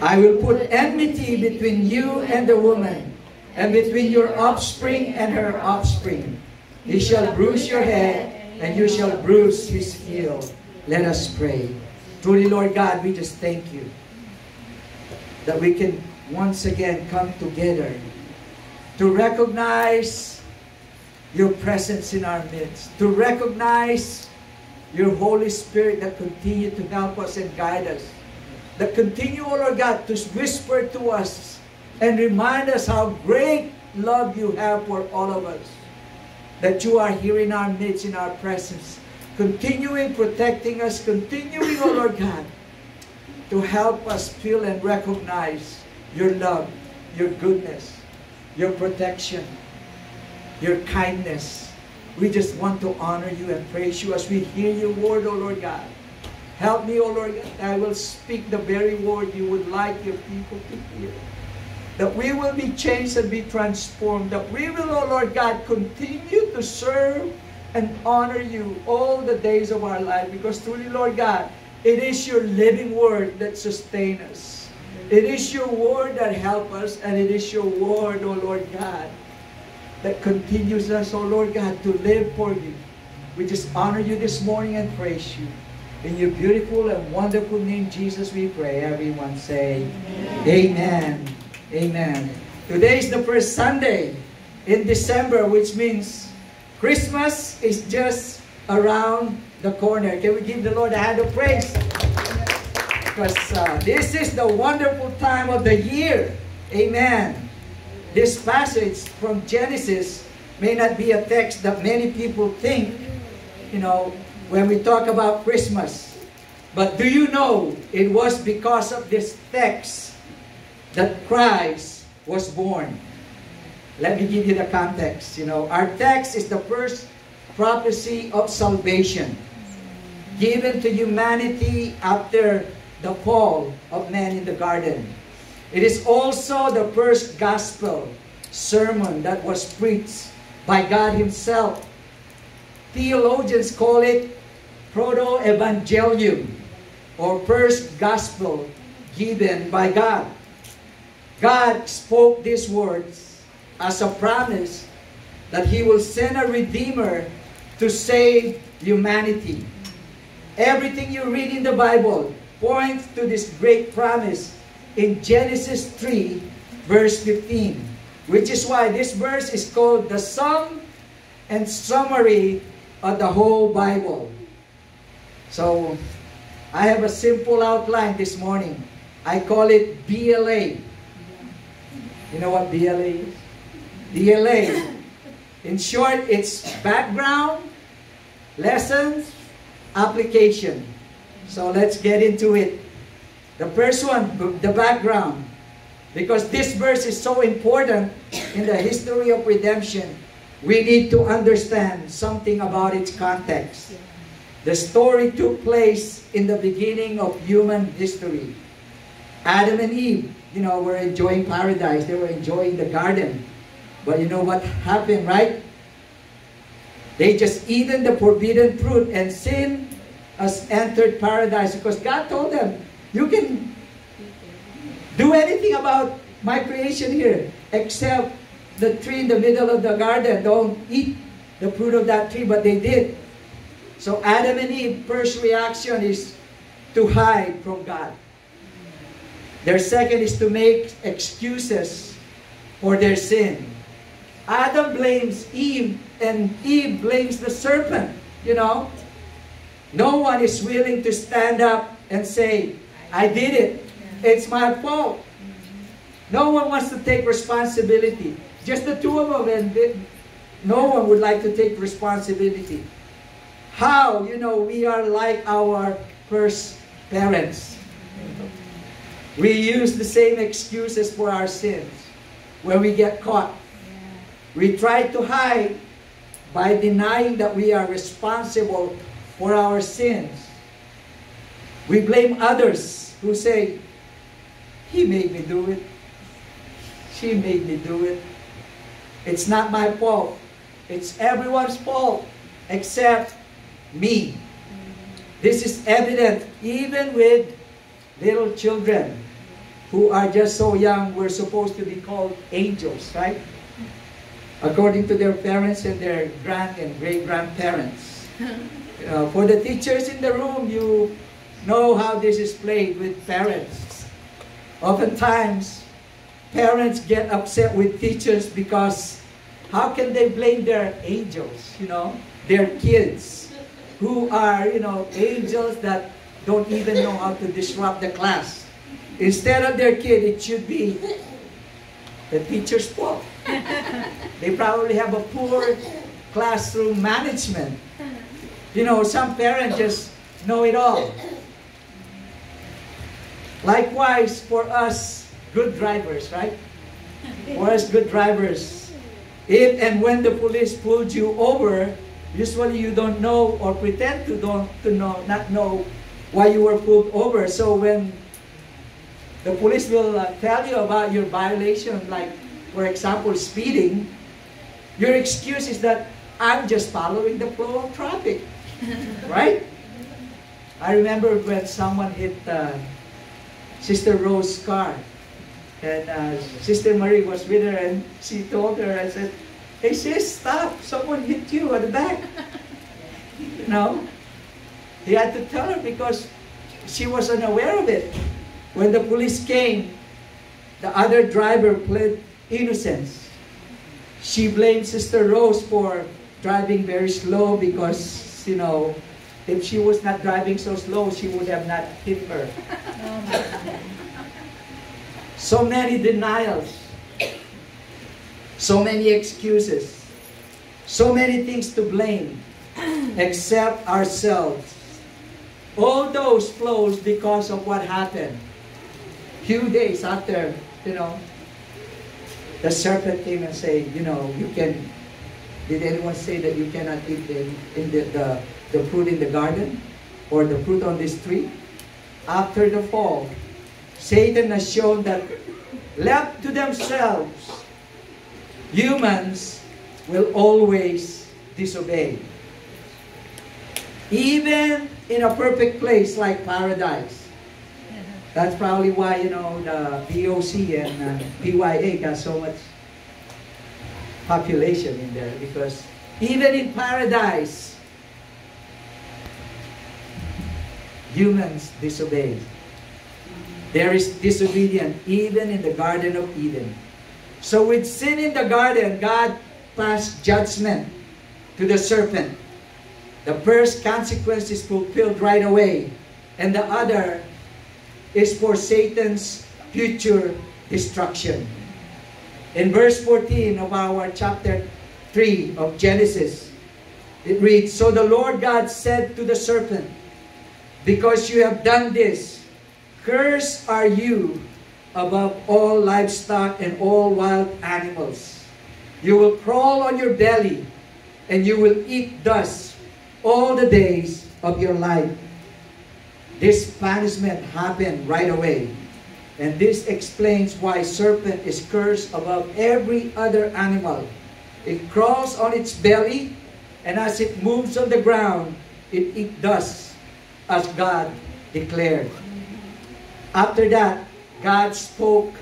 I will put enmity between you and the woman, and between your offspring and her offspring. He shall bruise your head, and you shall bruise his heel. Let us pray. Truly, Lord God, we just thank you that we can once again come together to recognize your presence in our midst, to recognize your Holy Spirit that continue to help us and guide us, that continue, oh Lord God, to whisper to us and remind us how great love you have for all of us, that you are here in our midst, in our presence, continuing protecting us, continuing, oh Lord God, to help us feel and recognize your love, your goodness, your protection, your kindness. We just want to honor you and praise you as we hear your word, oh Lord God. Help me, oh Lord God, I will speak the very word you would like your people to hear. That we will be changed and be transformed. That we will, oh Lord God, continue to serve and honor you all the days of our life. Because truly, Lord God, it is your living word that sustains us. It is your word that helps us, and it is your word, oh Lord God, that continues us, oh Lord God, to live for you. We just honor you this morning and praise you. In your beautiful and wonderful name, Jesus, we pray. Everyone say, Amen. Amen. Today is the first Sunday in December, which means Christmas is just around the corner. Can we give the Lord a hand of praise? Because this is the wonderful time of the year. Amen. This passage from Genesis may not be a text that many people think, when we talk about Christmas. But do you know it was because of this text that Christ was born? Let me give you the context. Our text is the first prophecy of salvation given to humanity after the fall of man in the garden. It is also the first gospel sermon that was preached by God himself. Theologians call it proto-evangelium, or first gospel given by God. God spoke these words as a promise that he will send a Redeemer to save humanity. Everything you read in the Bible points to this great promise in Genesis 3, verse 15, which is why this verse is called the sum and summary of the whole Bible. So, I have a simple outline this morning. I call it BLA. You know what BLA is? BLA. In short, it's background, lessons, application. So let's get into it. The first one, the background. Because this verse is so important in the history of redemption, we need to understand something about its context. The story took place in the beginning of human history. Adam and Eve, were enjoying paradise. They were enjoying the garden. But you know what happened, right? They just eaten the forbidden fruit, and sin has entered paradise because God told them, you can do anything about my creation here except the tree in the middle of the garden. Don't eat the fruit of that tree, but they did. So Adam and Eve, first reaction is to hide from God. Their second is to make excuses for their sin. Adam blames Eve, and Eve blames the serpent. No one is willing to stand up and say, I did it. It's my fault. No one wants to take responsibility. Just the two of them, and no one would like to take responsibility. How? We are like our first parents. We use the same excuses for our sins when we get caught. We try to hide by denying that we are responsible for our sins. We blame others who say, he made me do it. She made me do it. It's not my fault. It's everyone's fault except me. This is evident even with little children. who are just so young were supposed to be called angels, right? According to their parents and their grand and great-grandparents. For the teachers in the room, you know how this is played with parents. Oftentimes, parents get upset with teachers because how can they blame their angels, their kids, who are, angels that don't even know how to disrupt the class. Instead of their kid, it should be the teacher's fault. They probably have a poor classroom management. Some parents just know it all. Likewise, for us good drivers, right? For us good drivers, if and when the police pulled you over, usually you don't know or pretend to not know why you were pulled over. So when the police will tell you about your violation, like for example speeding, your excuse is that I'm just following the flow of traffic, right? I remember when someone hit Sister Rose's car, and Sister Marie was with her, and she told her, I said, "Hey sis, stop, someone hit you at the back." He had to tell her because she was unaware of it. When the police came, the other driver pled innocence. She blamed Sister Rose for driving very slow because, if she was not driving so slow, she would have not hit her. So many denials, so many excuses, so many things to blame, except ourselves. All those flows because of what happened. Few days after, the serpent came and say, you can. Did anyone say that you cannot eat the fruit in the garden or the fruit on this tree? After the fall, Satan has shown that left to themselves, humans will always disobey. Even in a perfect place like paradise. That's probably why, the VOC and PYA got so much population in there, because even in paradise, humans disobey. There is disobedience even in the Garden of Eden. So with sin in the garden, God passed judgment to the serpent. The first consequence is fulfilled right away, and the other is for Satan's future destruction. In verse 14 of our chapter 3 of Genesis, it reads, "So the Lord God said to the serpent, because you have done this, cursed are you above all livestock and all wild animals. You will crawl on your belly, and you will eat dust all the days of your life." This punishment happened right away. And this explains why serpent is cursed above every other animal. It crawls on its belly, and as it moves on the ground, it eats dust, as God declared. After that, God spoke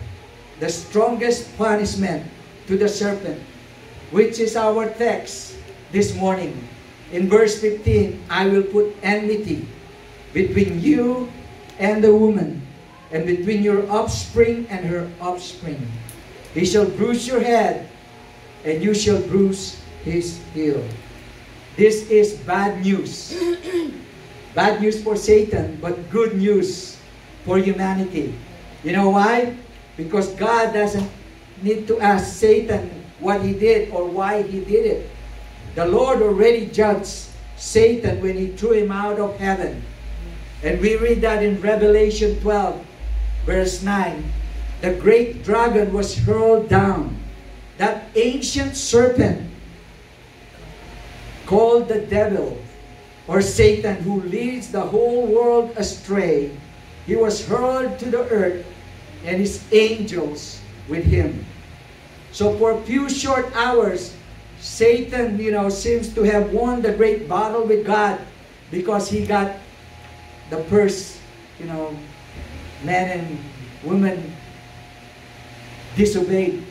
the strongest punishment to the serpent, which is our text this morning. In verse 15, "I will put enmity between you and the woman, and between your offspring and her offspring. He shall bruise your head, and you shall bruise his heel." This is bad news. Bad news for Satan, but good news for humanity. You know why? Because God doesn't need to ask Satan what he did or why he did it. The Lord already judged Satan when he threw him out of heaven. And we read that in Revelation 12, verse 9. The great dragon was hurled down. That ancient serpent called the devil or Satan, who leads the whole world astray. He was hurled to the earth, and his angels with him. So for a few short hours, Satan, seems to have won the great battle with God because he got the first, men and woman disobeyed.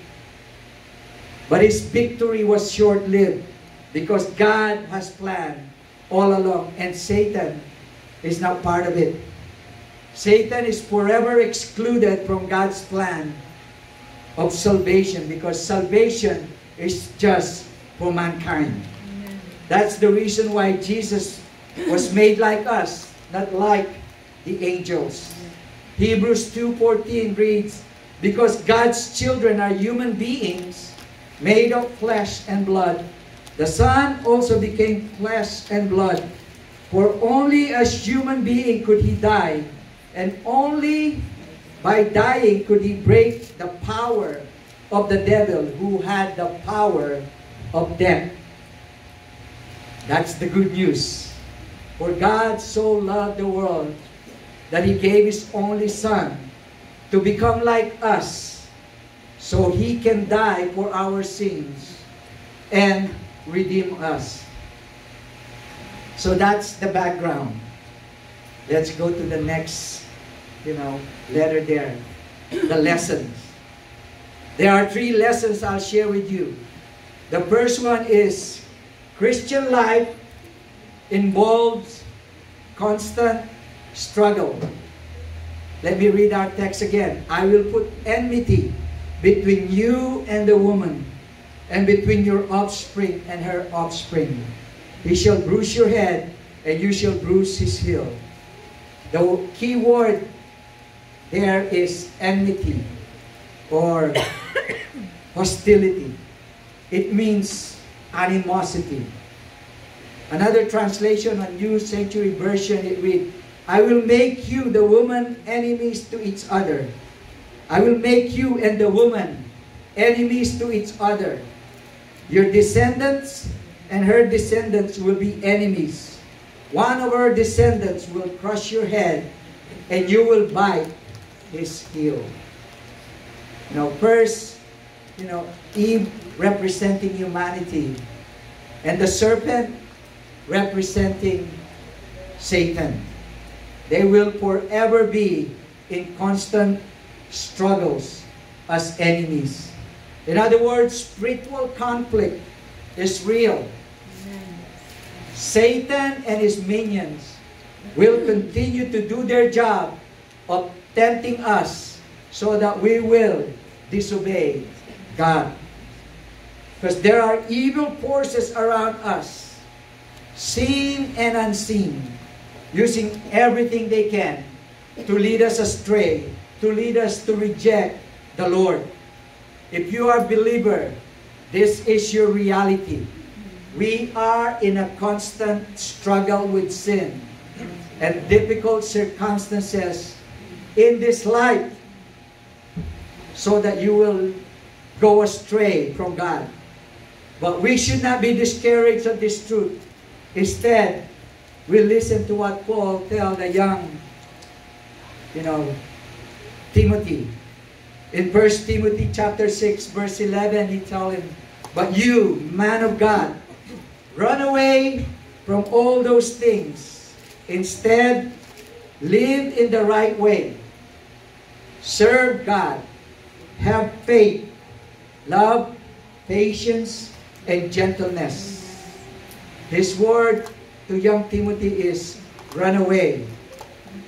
But his victory was short-lived because God has planned all along, and Satan is not part of it. Satan is forever excluded from God's plan of salvation because salvation is just for mankind. That's the reason why Jesus was made like us, not like the angels. Hebrews 2:14 reads, because God's children are human beings made of flesh and blood, the Son also became flesh and blood. For only as human being could he die, and only by dying could he break the power of the devil who had the power of death. That's the good news. For God so loved the world that he gave his only Son to become like us so he can die for our sins and redeem us. So that's the background. Let's go to the next, letter there. The lessons. There are 3 lessons I'll share with you. The first one is Christian life involves constant struggle. Let me read our text again. I will put enmity between you and the woman, and between your offspring and her offspring. He shall bruise your head, and you shall bruise his heel. The key word there is enmity or hostility. It means animosity. Another translation on New Century Version, it reads, I will make you, the woman, enemies to each other. I will make you and the woman enemies to each other. Your descendants and her descendants will be enemies. One of her descendants will crush your head, and you will bite his heel. First, Eve representing humanity, and the serpent representing Satan. They will forever be in constant struggles as enemies. In other words, spiritual conflict is real. Satan and his minions will continue to do their job of tempting us so that we will disobey God. Because there are evil forces around us, seen and unseen, using everything they can to lead us astray, to lead us to reject the Lord. If you are a believer, this is your reality. We are in a constant struggle with sin and difficult circumstances in this life, so that you will go astray from God. But we should not be discouraged of this truth. Instead, we listen to what Paul tells the young, Timothy. In 1 Timothy chapter 6, verse 11, he tells him, but you, man of God, run away from all those things. Instead, live in the right way. Serve God. Have faith, love, patience, and gentleness. His word to young Timothy is, run away.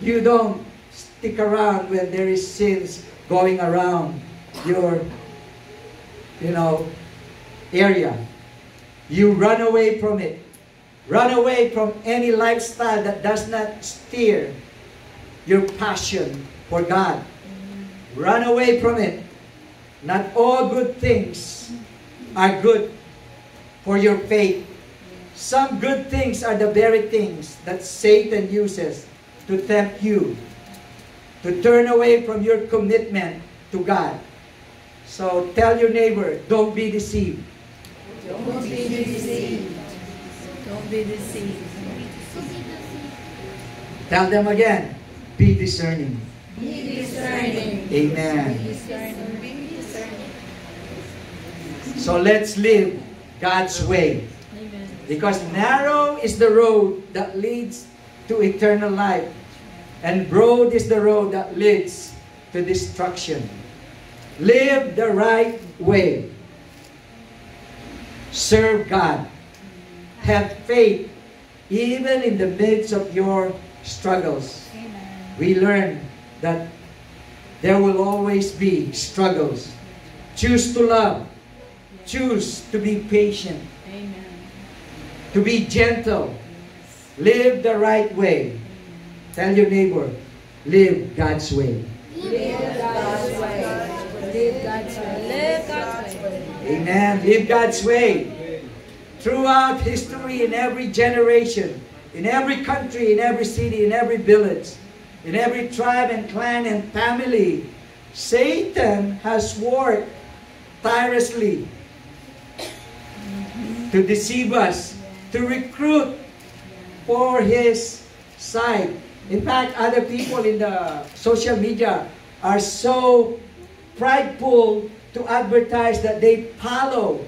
You don't stick around when there is sins going around your, area. You run away from it. Run away from any lifestyle that does not steer your passion for God. Run away from it. Not all good things are good for your faith. Some good things are the very things that Satan uses to tempt you to turn away from your commitment to God. So tell your neighbor, don't be deceived. Don't be deceived. Don't be deceived. Tell them again, be discerning. Be discerning. Amen. Be discerning. So let's live God's way. Amen. Because narrow is the road that leads to eternal life, and broad is the road that leads to destruction. Live the right way. Serve God. Have faith even in the midst of your struggles. Amen. We learn that there will always be struggles. Choose to love. Choose to be patient. Amen. To be gentle. Live the right way. Tell your neighbor, live God's way. Live God's way. Live God's way. Live God's way. Amen. Live God's way. Throughout history, in every generation, in every country, in every city, in every village, in every tribe and clan and family, Satan has worked tirelessly to deceive us, to recruit for his side. In fact, other people in the social media are so prideful to advertise that they follow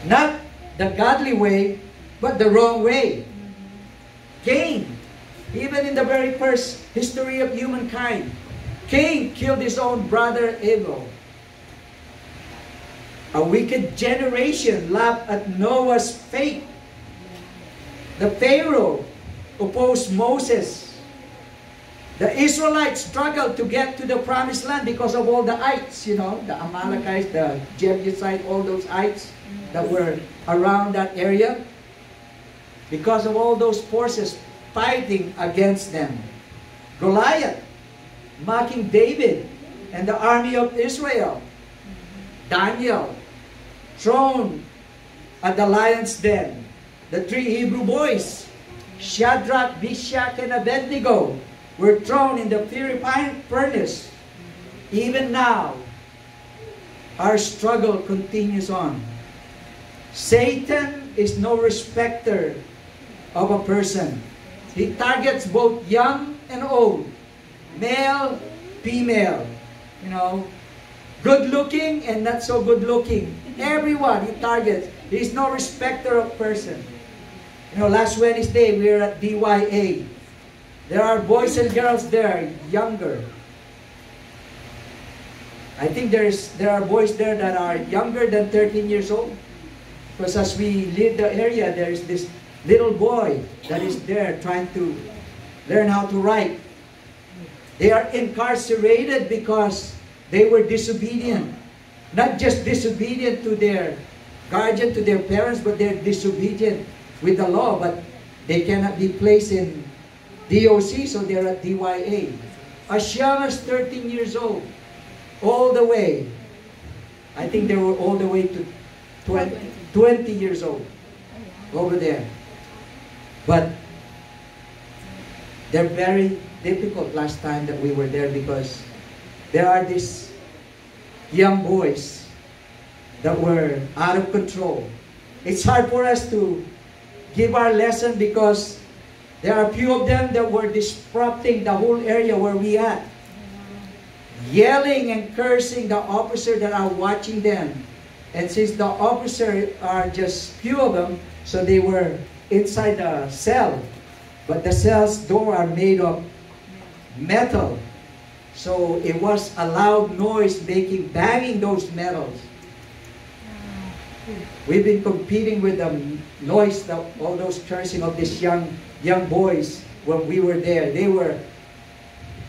not the godly way, but the wrong way. Cain, even in the very first history of humankind, Cain killed his own brother Abel. A wicked generation laughed at Noah's faith. The Pharaoh opposed Moses. The Israelites struggled to get to the promised land because of all the ites, the Amalekites, the Jebusites, all those ites that were around that area. Because of all those forces fighting against them. Goliath, mocking David and the army of Israel. Daniel, thrown at the lion's den. The three Hebrew boys, Shadrach, Meshach, and Abednego, were thrown in the fiery furnace. Even now, our struggle continues on. Satan is no respecter of a person. He targets both young and old, male, female, good looking and not so good looking. Everyone he targets. He's no respecter of person. Last Wednesday we were at DYA. There are boys and girls there, younger. I think there are boys there that are younger than 13 years old. Because as we leave the area, there is this little boy that is there trying to learn how to write. They are incarcerated because they were disobedient. Not just disobedient to their guardian, to their parents, but they're disobedient with the law. But they cannot be placed in DOC, so they're at DYA. As young as 13 years old, all the way. I think they were all the way to 20 years old over there. But they're very difficult last time that we were there because there are these young boys that were out of control. It's hard for us to give our lesson because there are a few of them that were disrupting the whole area where we at. Yelling and cursing the officer that are watching them. And since the officer are just few of them, so they were inside the cell. But the cell's door are made of metal. So it was a loud noise banging those metals. We've been competing with the noise, all those cursing of these young boys when we were there.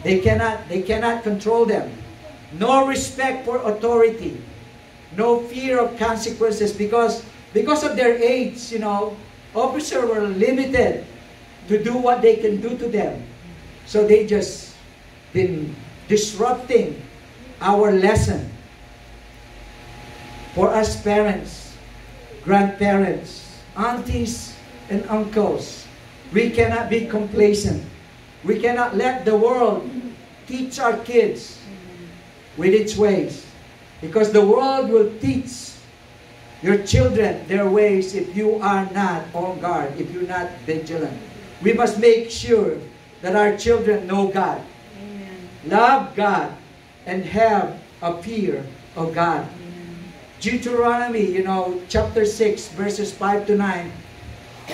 They cannot control them. No respect for authority. No fear of consequences because of their age, officers were limited to do what they can do to them. So they just been disrupting our lesson. For us parents, grandparents, aunties, and uncles, we cannot be complacent. We cannot let the world teach our kids with its ways. Because the world will teach your children their ways if you are not on guard, if you're not vigilant. We must make sure that our children know God, Amen. love God, and have a fear of God. Amen. Deuteronomy, chapter 6, verses 5 to 9,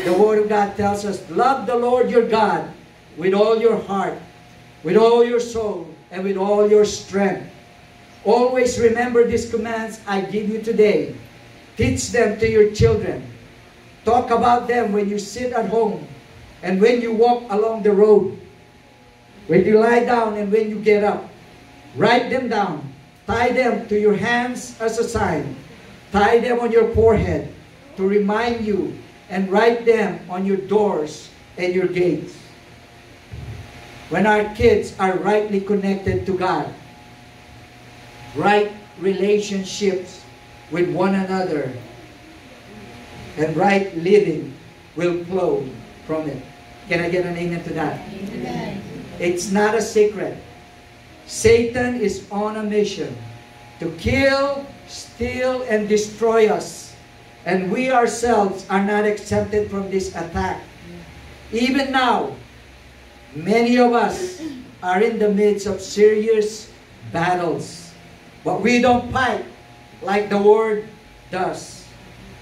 the Word of God tells us, love the Lord your God with all your heart, with all your soul and with all your strength. Always remember these commands I give you today. Teach them to your children. Talk about them when you sit at home and when you walk along the road, when you lie down and when you get up. Write them down. Tie them to your hands as a sign. Tie them on your forehead to remind you, and write them on your doors and your gates. When our kids are rightly connected to God, right relationships with one another, and right living will flow from it. Can I get an amen to that? Amen. It's not a secret. Satan is on a mission to kill, steal, and destroy us. And we ourselves are not exempted from this attack. Even now, many of us are in the midst of serious battles. But we don't fight like the Word does.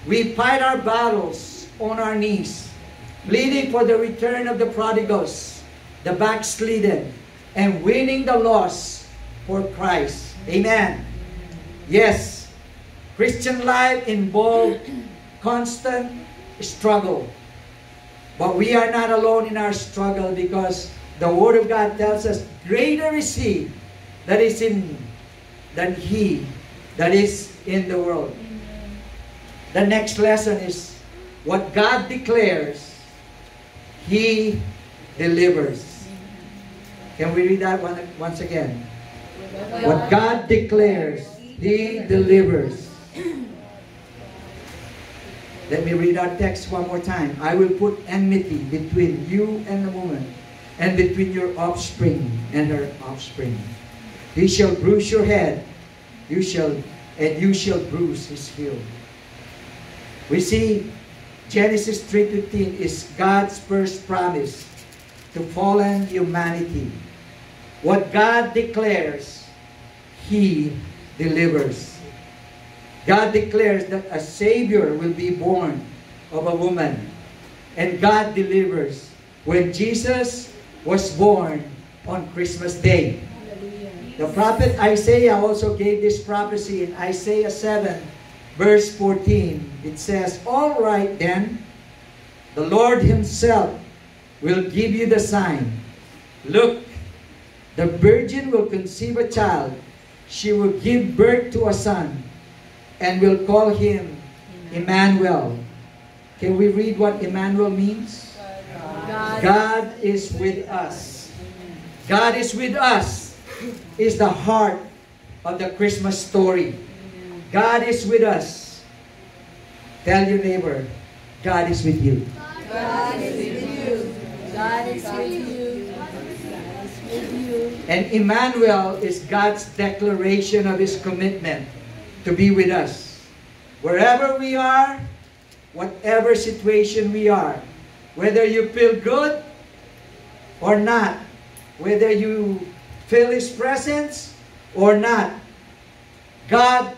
We fight our battles on our knees, pleading for the return of the prodigals, the backslidden, and winning the lost for Christ. Amen. Yes, Christian life involves constant struggle. But we are not alone in our struggle, because the Word of God tells us, greater is He that is in than he that is in the world. The next lesson is, what God declares, He delivers. Can we read that once again? What God declares, He delivers. Let me read our text one more time. I will put enmity between you and the woman, and between your offspring and her offspring. He shall bruise your head, you shall bruise his heel. We see Genesis 3:15 is God's first promise to fallen humanity. What God declares, He delivers. God declares that a Savior will be born of a woman, and God delivers. When Jesus was born on Christmas Day, the prophet Isaiah also gave this prophecy in Isaiah 7, verse 14. It says, all right then, the Lord Himself will give you the sign. Look, the virgin will conceive a child. She will give birth to a son, and will call him Emmanuel. Can we read what Emmanuel means? God is with us. God is with us is the heart of the Christmas story. God is with us. Tell your neighbor, God is with you. God is with you. God is with you. God is with you. And Emmanuel is God's declaration of His commitment to be with us. Wherever we are, whatever situation we are, whether you feel good or not, whether you feel His presence or not, God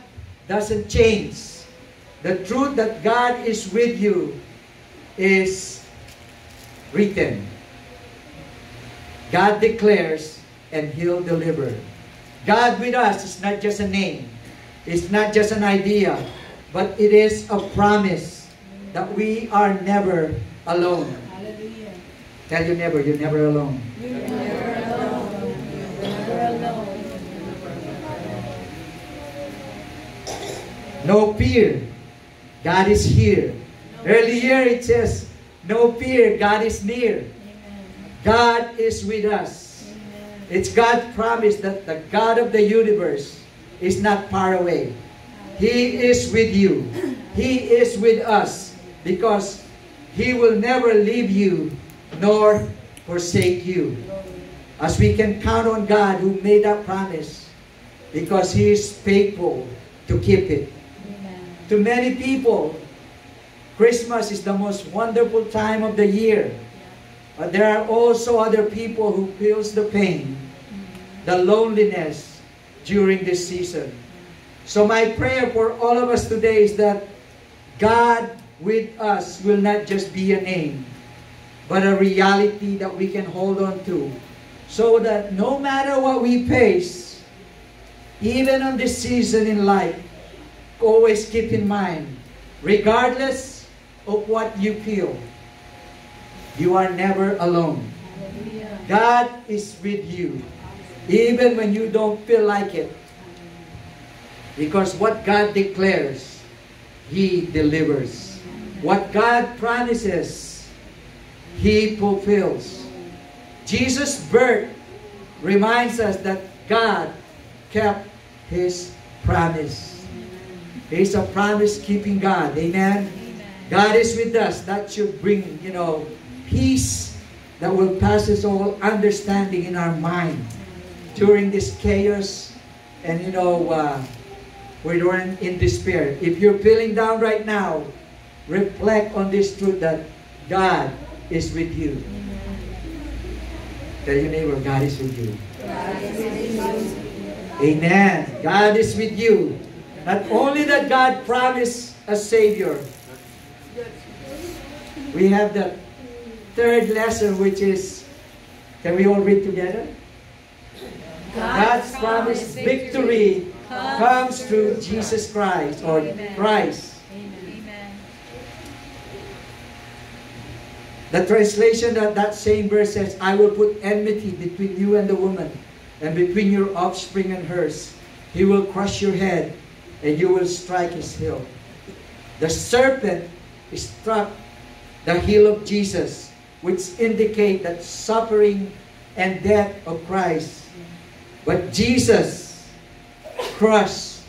doesn't change. The truth that God is with you is written. God declares, and He'll deliver. God with us is not just a name. It's not just an idea, but it is a promise that we are never alone. Hallelujah. Tell your neighbor, you're never alone. You're never alone. You're never alone. No fear. God is here. Earlier it says, no fear, God is near. God is with us. It's God's promise that the God of the universe is not far away. He is with you. He is with us, because He will never leave you nor forsake you. As we can count on God who made that promise, because He is faithful to keep it. To many people, Christmas is the most wonderful time of the year. But there are also other people who feels the pain, the loneliness during this season. So my prayer for all of us today is that God with us will not just be a name, but a reality that we can hold on to, So that no matter what we face, even on this season in life, always keep in mind, regardless of what you feel, you are never alone. God is with you, even when you don't feel like it. Because what God declares, He delivers. What God promises, He fulfills. Jesus' birth reminds us that God kept His promise. He's a promise-keeping God. Amen? God is with us. That should bring, peace that will pass us all understanding in our mind during this chaos and, we're in despair. If you're feeling down right now, reflect on this truth that God is with you. Tell your neighbor, God is with you. Amen. God is with you. Not only that God promised a Savior. We have the third lesson, which is, can we all read together? God's promised victory comes through Jesus Christ, or Christ. Amen. The translation of that same verse says, I will put enmity between you and the woman, and between your offspring and hers. He will crush your head, and you will strike his heel. The serpent struck the heel of Jesus, which indicate that suffering and death of Christ. But Jesus crushed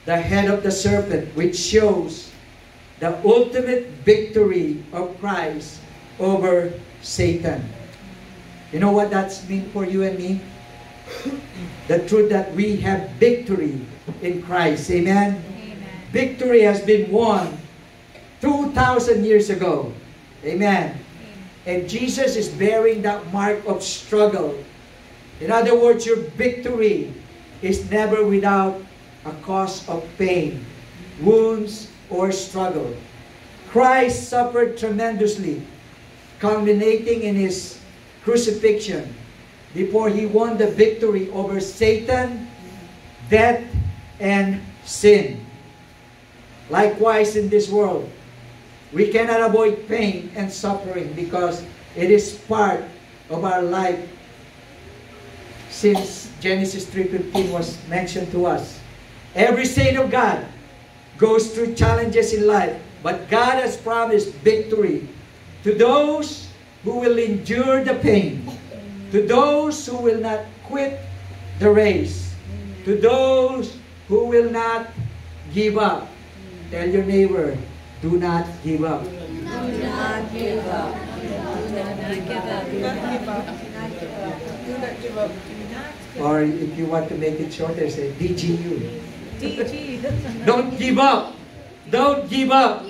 the head of the serpent, which shows the ultimate victory of Christ over Satan. You know what that's mean for you and me? The truth that we have victory in Christ. Amen? Amen. Victory has been won 2,000 years ago. Amen. And Jesus is bearing that mark of struggle. In other words, your victory is never without a cause of pain, wounds, or struggle. Christ suffered tremendously, culminating in His crucifixion before He won the victory over Satan, death, and sin. Likewise, in this world, we cannot avoid pain and suffering because it is part of our life. Since Genesis 3:15 was mentioned to us, every saint of God goes through challenges in life, but God has promised victory to those who will endure the pain, to those who will not quit the race, to those who will not give up. Tell your neighbor, do not give up. Do not give up. Do not give up. Do not give up. Do not give up. Or if you want to make it shorter, say DGU. DG. Don't give up. Don't give up.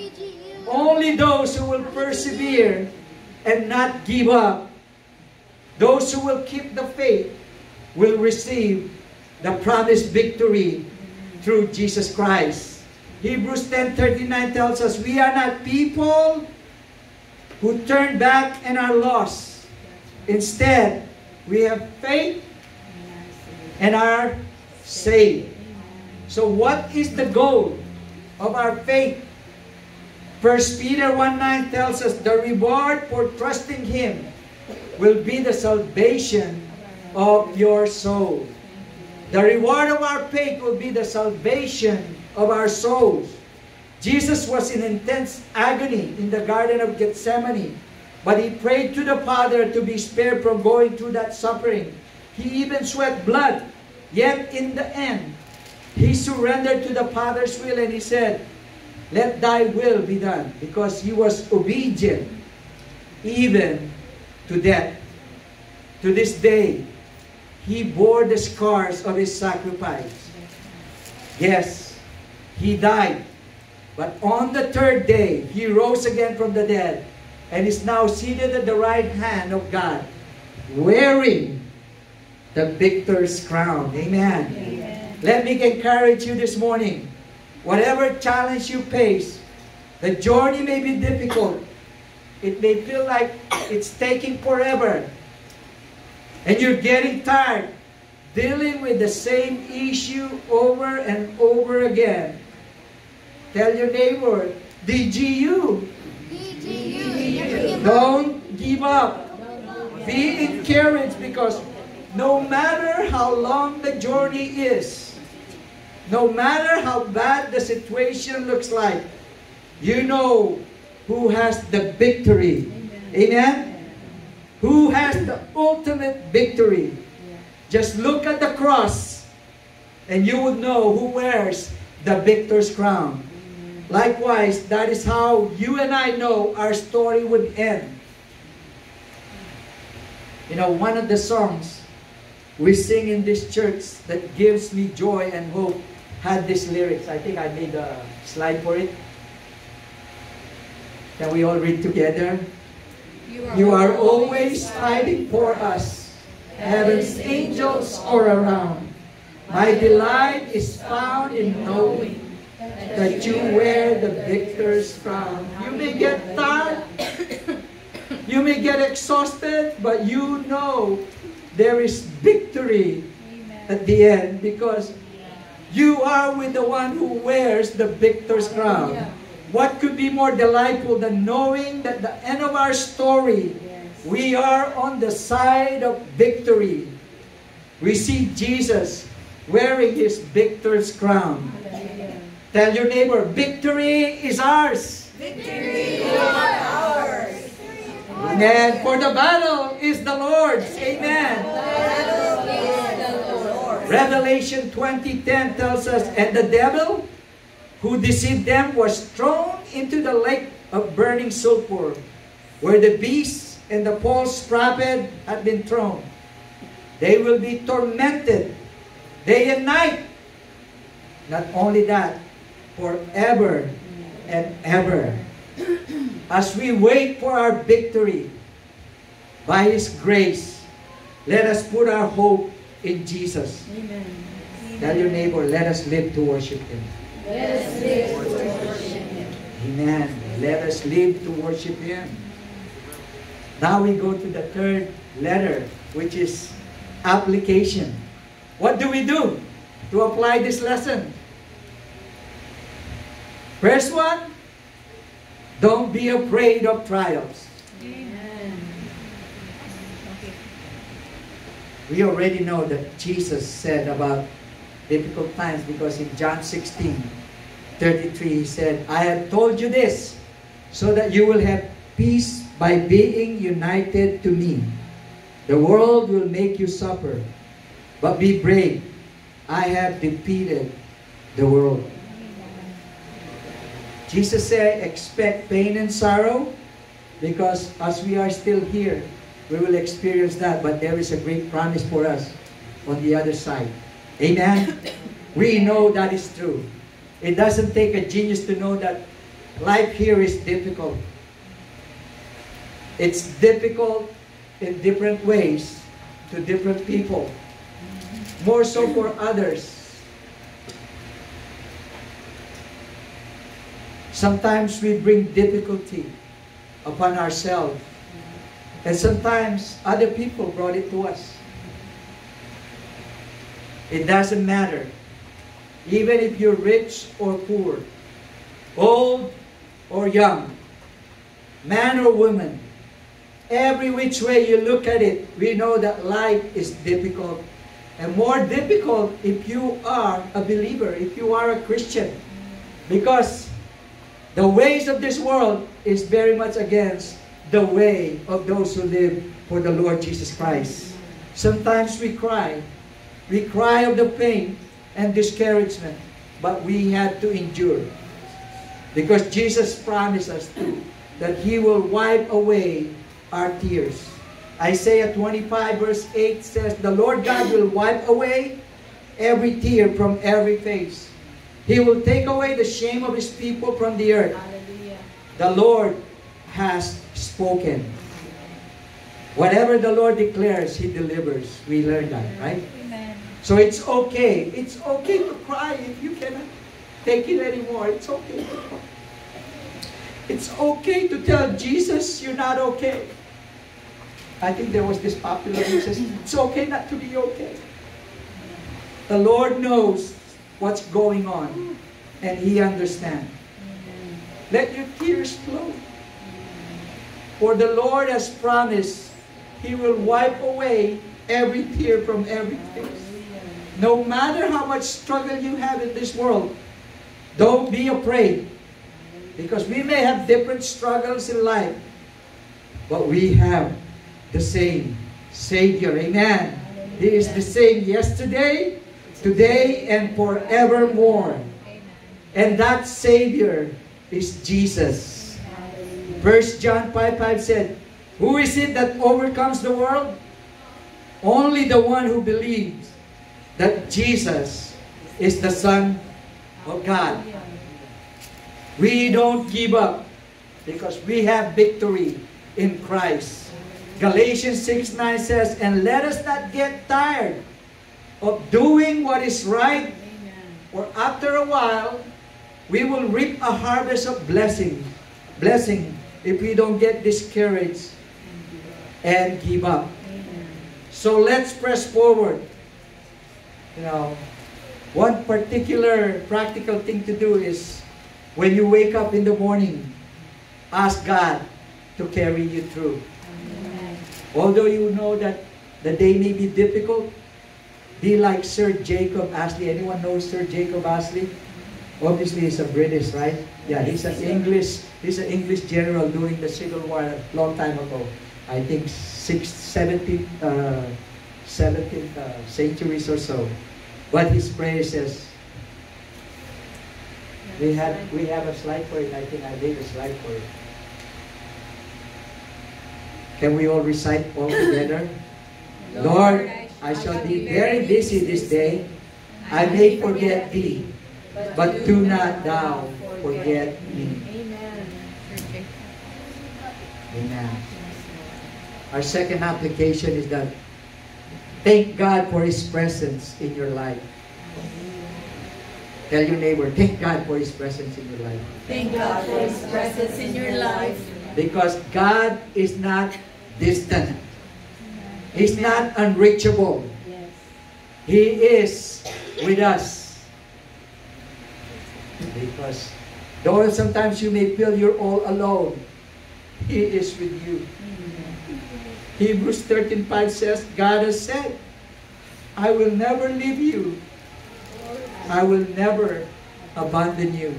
Only those who will persevere and not give up, those who will keep the faith, will receive the promised victory through Jesus Christ. Hebrews 10:39 tells us, we are not people who turn back and are lost. Instead, we have faith and are saved. So what is the goal of our faith? 1 Peter 1:9 tells us the reward for trusting Him will be the salvation of your soul. The reward of our faith will be the salvation of our souls. Jesus was in intense agony in the Garden of Gethsemane, but He prayed to the Father to be spared from going through that suffering. He even sweat blood, yet in the end, He surrendered to the Father's will and He said, let Thy will be done, because He was obedient even to death. To this day, He bore the scars of His sacrifice. Yes, He died, but on the third day, He rose again from the dead and is now seated at the right hand of God, wearing the victor's crown. Amen. Amen. Let me encourage you this morning. Whatever challenge you face, the journey may be difficult. It may feel like it's taking forever. and you're getting tired dealing with the same issue over and over again, tell your neighbor, DGU. Don't give up. Be encouraged, because no matter how long the journey is, no matter how bad the situation looks like, you know who has the victory. Amen? Who has the ultimate victory. Just look at the cross and you would know who wears the victor's crown. Likewise, that is how you and I know our story would end. You know, one of the songs we sing in this church that gives me joy and hope had these lyrics. I think I made a slide for it. Can we all read together? You are always fighting for us. Heaven's angels are around. My delight is found in knowing that you wear the victor's crown. You may get tired, you may get exhausted, but you know there is victory at the end, because you are with the one who wears the victor's crown. What could be more delightful than knowing that at the end of our story, we are on the side of victory. We see Jesus wearing his victor's crown. Tell your neighbor, victory is ours. Victory is ours. Amen. For the battle is the Lord's. Amen. Revelation 20:10 tells us, and the devil who deceived them was thrown into the lake of burning sulfur, where the beast and the false prophet had been thrown. They will be tormented day and night. Not only that, forever and ever. As we wait for our victory, by His grace, let us put our hope in Jesus. Amen. Tell your neighbor, let us live to worship Him. Let us live to worship Him. Amen. Let us live to worship Him. Now we go to the third letter, which is application. What do we do to apply this lesson? First one, don't be afraid of trials. Amen. We already know that Jesus said about difficult times, because in John 16:33 He said, I have told you this so that you will have peace by being united to me. The world will make you suffer, but be brave. I have defeated the world. Jesus said, expect pain and sorrow, because as we are still here, we will experience that, but there is a great promise for us on the other side. Amen? We know that is true. It doesn't take a genius to know that life here is difficult. It's difficult in different ways to different people. More so for others. Sometimes we bring difficulty upon ourselves. And sometimes other people brought it to us. It doesn't matter. Even if you're rich or poor, old or young, man or woman, every which way you look at it, we know that life is difficult. And more difficult if you are a believer, if you are a Christian. Because the ways of this world is very much against the way of those who live for the Lord Jesus Christ. Sometimes we cry. We cry of the pain and discouragement, but we have to endure. Because Jesus promised us that He will wipe away our tears. Isaiah 25 verse 8 says, the Lord God will wipe away every tear from every face. He will take away the shame of His people from the earth. Hallelujah. The Lord has spoken. Whatever the Lord declares, He delivers. We learn that, right? Amen. So it's okay. It's okay to cry if you cannot take it anymore. It's okay to cry. It's okay to tell Jesus you're not okay. I think there was this popular who says, it's okay not to be okay. The Lord knows what's going on, and He understands. Let your tears flow. For the Lord has promised He will wipe away every tear from every face. No matter how much struggle you have in this world, don't be afraid. Because we may have different struggles in life, but we have the same Savior. Amen. He is the same yesterday, today, and forevermore. And that Savior is Jesus. 1 John 5:5 said, who is it that overcomes the world? Only the one who believes that Jesus is the Son of God. We don't give up because we have victory in Christ. Galatians 6:9 says, and let us not get tired of doing what is right, for after a while we will reap a harvest of blessing if we don't get discouraged and give up. So let's press forward. You know, one particular practical thing to do is when you wake up in the morning, ask God to carry you through. Although you know that the day may be difficult, be like Sir Jacob Astley. Anyone knows Sir Jacob Astley? Obviously, he's a British, right? Yeah, he's an English general during the Civil War a long time ago. I think 17th centuries or so. But his prayer says, we have a slide for it. I think I made a slide for it. Can we all recite all together? Lord, I shall be very busy this day. I may forget Thee, but do not Thou forget me. Amen. Our second application is that thank God for His presence in your life. Tell your neighbor, thank God for His presence in your life. Thank God for His presence in your life. Because God is not distant. He's not unreachable. Yes. He is with us. Because though sometimes you may feel you're all alone, He is with you. Hebrews 13:5 says, God has said, I will never leave you. I will never abandon you.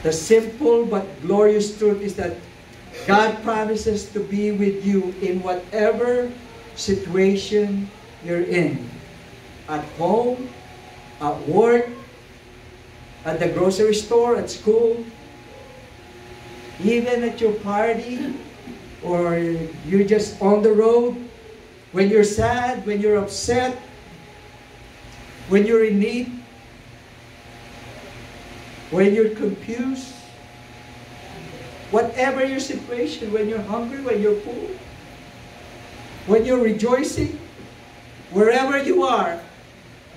The simple but glorious truth is that God promises to be with you in whatever situation you're in. At home, at work, at the grocery store, at school, even at your party, or you're just on the road, when you're sad, when you're upset, when you're in need, when you're confused, whatever your situation, when you're hungry, when you're full, when you're rejoicing, wherever you are,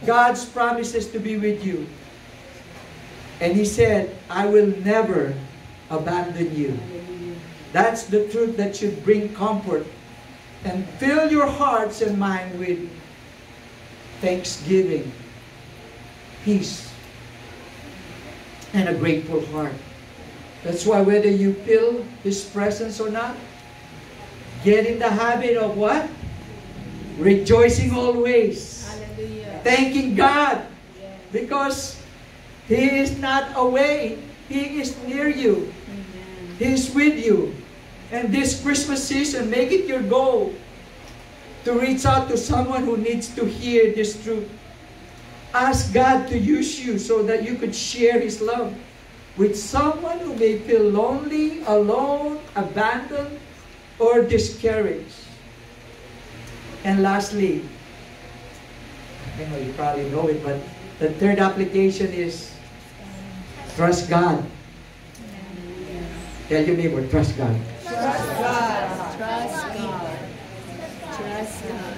God's promises to be with you. And He said, I will never abandon you. That's the truth that should bring comfort and fill your hearts and mind with thanksgiving, peace, and a grateful heart. That's why whether you feel His presence or not, get in the habit of what? Rejoicing always. Hallelujah. Thanking God. Because He is not away. He is near you. Amen. He is with you. And this Christmas season, make it your goal to reach out to someone who needs to hear this truth. Ask God to use you so that you could share His love with someone who may feel lonely, alone, abandoned, or discouraged. And lastly, I know you probably know it, but the third application is trust God. Tell your neighbor, trust God. Trust God. Trust God. Trust God.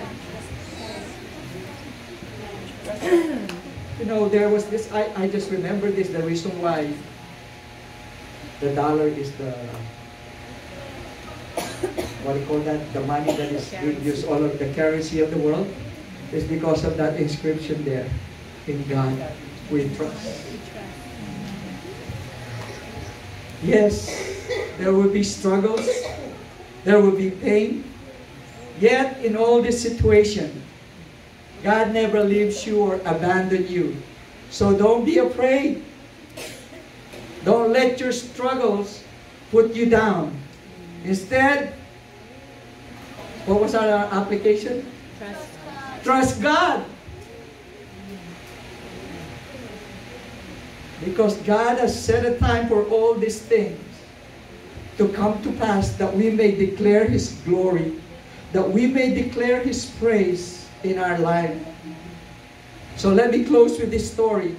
You know, there was this, I just remember this, the reason why the dollar is the what do you call that? The money that is being used, all of the currency of the world, is because of that inscription there. In God we trust. Yes, there will be struggles, there will be pain, yet in all this situation, God never leaves you or abandons you. So don't be afraid. Don't let your struggles put you down. Instead, what was our application? Trust God. Trust God. Because God has set a time for all these things to come to pass, that we may declare His glory, that we may declare His praise in our life. So let me close with this story.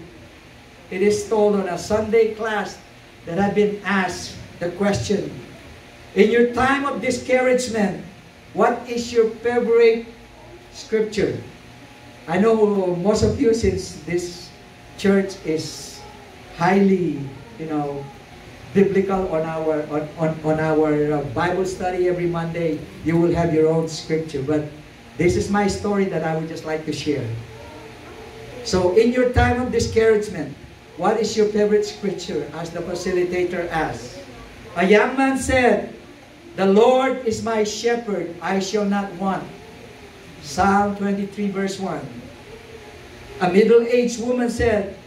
It is told on a Sunday class that I've been asked the question, in your time of discouragement, what is your favorite scripture? I know most of you, since this church is highly, biblical on our Bible study every Monday, you will have your own scripture. But this is my story that I would just like to share. So in your time of discouragement, what is your favorite scripture? As the facilitator asked. A young man said, the Lord is my shepherd, I shall not want. Psalm 23 verse 1. A middle-aged woman said,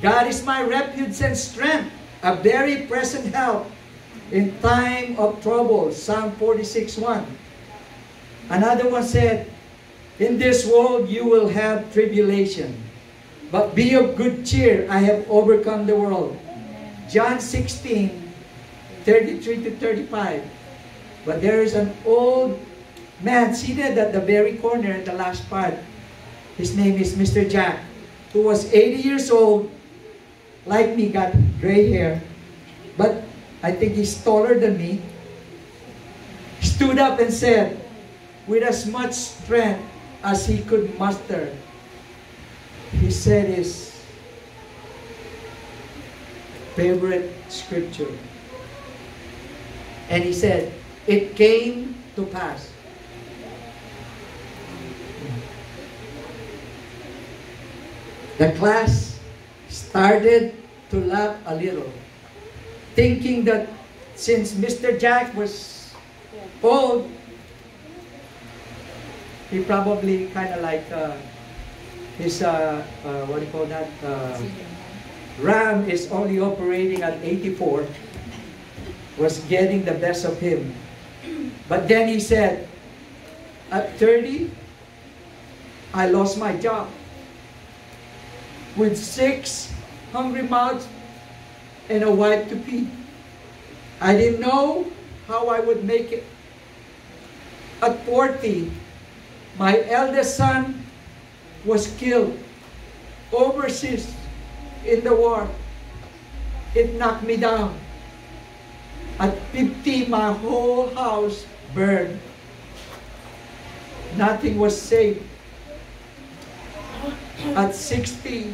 God is my refuge and strength, a very present help in time of trouble. Psalm 46 1. Another one said, in this world you will have tribulation, but be of good cheer, I have overcome the world. John 16 33 to 35. But there is an old man seated at the very corner in the last part. His name is Mr. Jack, who was 80 years old, like me, got gray hair, but I think he's taller than me. Stood up and said, with as much strength as he could muster, he said his favorite scripture. And he said, it came to pass. The class started to laugh a little, thinking that since Mr. Jack was old, he probably kind of like his, what do you call that? RAM is only operating at 84, was getting the best of him. But then he said, at 30, I lost my job. With 6 hungry mouths and a wife to feed. I didn't know how I would make it. At 40, my eldest son was killed overseas in the war. It knocked me down. At 50, my whole house burned. Nothing was safe. At 60,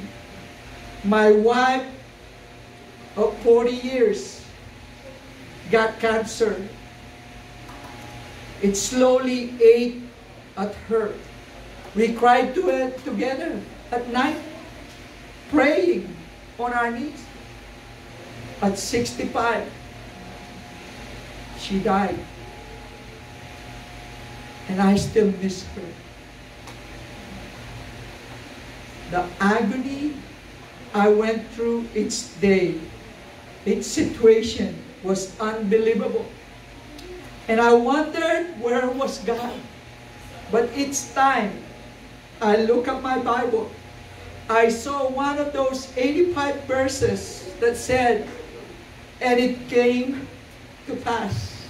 my wife of 40 years got cancer. It slowly ate at her. We cried together at night, praying on our knees. At 65, she died. And I still miss her. The agony I went through each day, each situation was unbelievable. And I wondered where was God. But each time I look at my Bible, I saw one of those 85 verses that said, and it came to pass.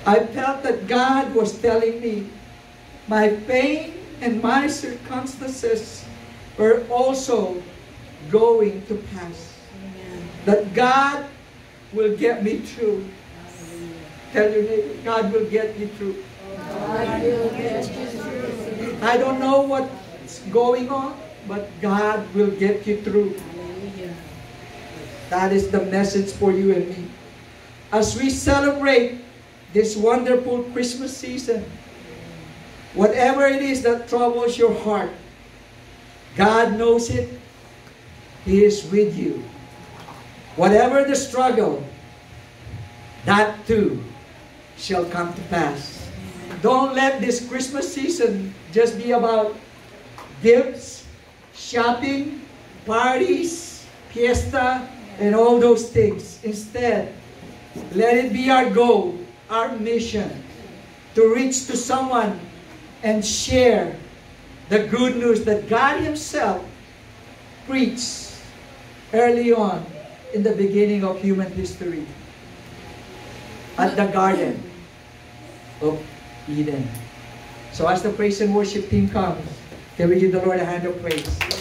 I felt that God was telling me, my pain and my circumstances were also going to pass. Amen. That God will get me through. Tell your neighbor, God will get you through. God will get you through. I don't know what's going on, but God will get you through. Hallelujah. That is the message for you and me. As we celebrate this wonderful Christmas season, whatever it is that troubles your heart, God knows it. He is with you. Whatever the struggle, that too shall come to pass. Don't let this Christmas season just be about gifts, shopping, parties, fiesta, and all those things. Instead, let it be our goal, our mission, to reach to someone and share the good news that God Himself preached early on in the beginning of human history at the Garden of Eden. So as the praise and worship team comes, can we give the Lord a hand of praise?